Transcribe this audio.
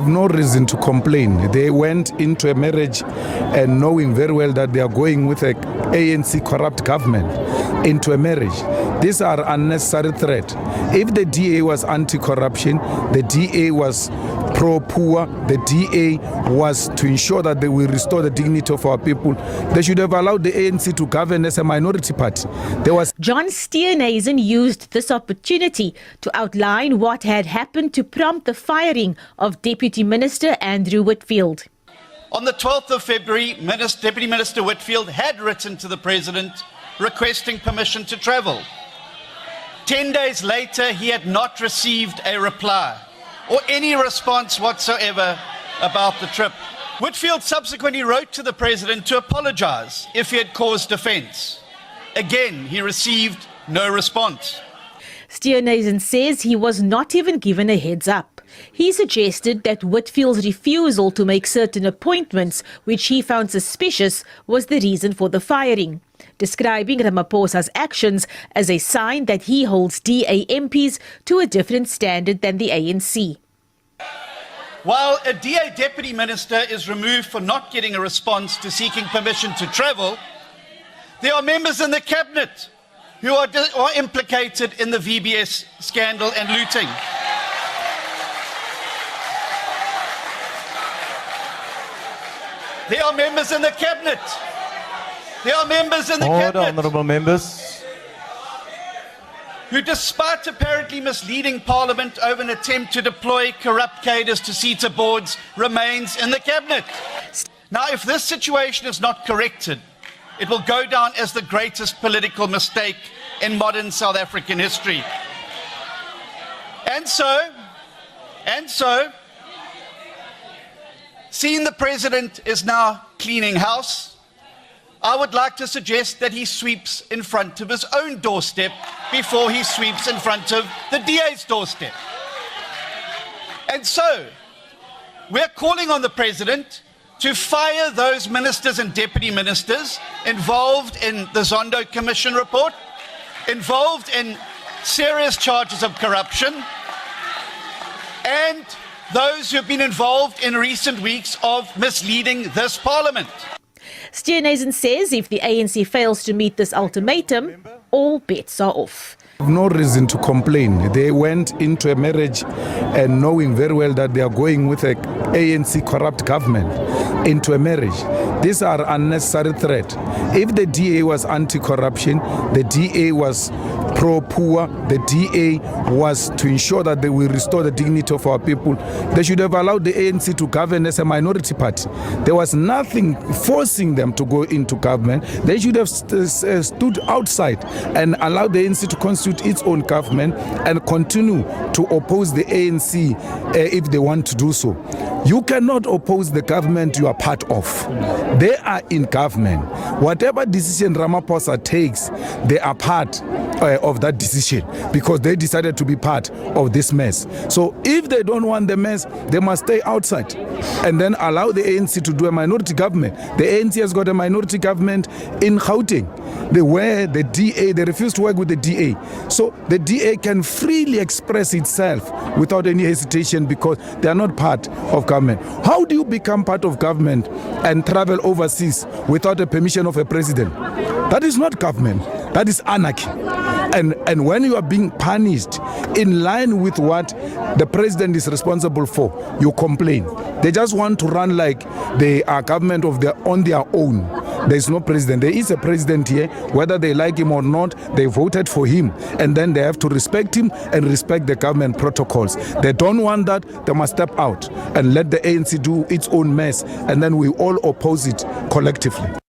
No reason to complain. They went into a marriage and knowing very well that they are going with a ANC corrupt government into a marriage. These are unnecessary threats. If the DA was anti-corruption, the DA was pro-poor, the DA was to ensure that they will restore the dignity of our people, they should have allowed the ANC to govern as a minority party. John Steenhuisen used this opportunity to outline what had happened to prompt the firing of Deputy Minister Andrew Whitfield. On the 12th of February, Deputy Minister Whitfield had written to the President requesting permission to travel. 10 days later, he had not received a reply or any response whatsoever about the trip. Whitfield subsequently wrote to the President to apologize if he had caused offence. Again, he received no response. Steenhuisen says he was not even given a heads up. He suggested that Whitfield's refusal to make certain appointments, which he found suspicious, was the reason for the firing, describing Ramaphosa's actions as a sign that he holds DA MPs to a different standard than the ANC. While a DA Deputy Minister is removed for not getting a response to seeking permission to travel, there are members in the Cabinet who are implicated in the VBS scandal and looting. There are members in the Cabinet. There are members in the Cabinet. Honourable members. Who, despite apparently misleading Parliament over an attempt to deploy corrupt cadres to CETA boards, remains in the Cabinet. Now, if this situation is not corrected, it will go down as the greatest political mistake in modern South African history. And so, seeing the President is now cleaning house, I would like to suggest that he sweeps in front of his own doorstep before he sweeps in front of the DA's doorstep. And so, we're calling on the President to fire those ministers and deputy ministers involved in the Zondo Commission report, involved in serious charges of corruption, and those who have been involved in recent weeks of misleading this Parliament. Steenhuisen says if the ANC fails to meet this ultimatum, all bets are off. No reason to complain. They went into a marriage and knowing very well that they are going with a ANC corrupt government into a marriage. These are unnecessary threats. If the DA was anti-corruption, the DA was pro-poor, the DA was to ensure that they will restore the dignity of our people, they should have allowed the ANC to govern as a minority party. There was nothing forcing them to go into government. They should have stood outside and allowed the ANC to constitute its own government and continue to oppose the ANC if they want to do so. You cannot oppose the government you are part of. They are in government. Whatever decision Ramaphosa takes, they are part of that decision because they decided to be part of this mess. So if they don't want the mess, they must stay outside and then allow the ANC to do a minority government. The ANC has got a minority government in Gauteng. They refuse to work with the DA. So the DA can freely express itself without any hesitation because they are not part of government. How do you become part of government and travel overseas without the permission of a president? That is not government. That is anarchy. And when you are being punished in line with what the president is responsible for, you complain. They just want to run like they are government on their own. There is no president. There is a president here. Whether they like him or not, they voted for him. And then they have to respect him and respect the government protocols. They don't want that. They must step out and let the ANC do its own mess. And then we all oppose it collectively.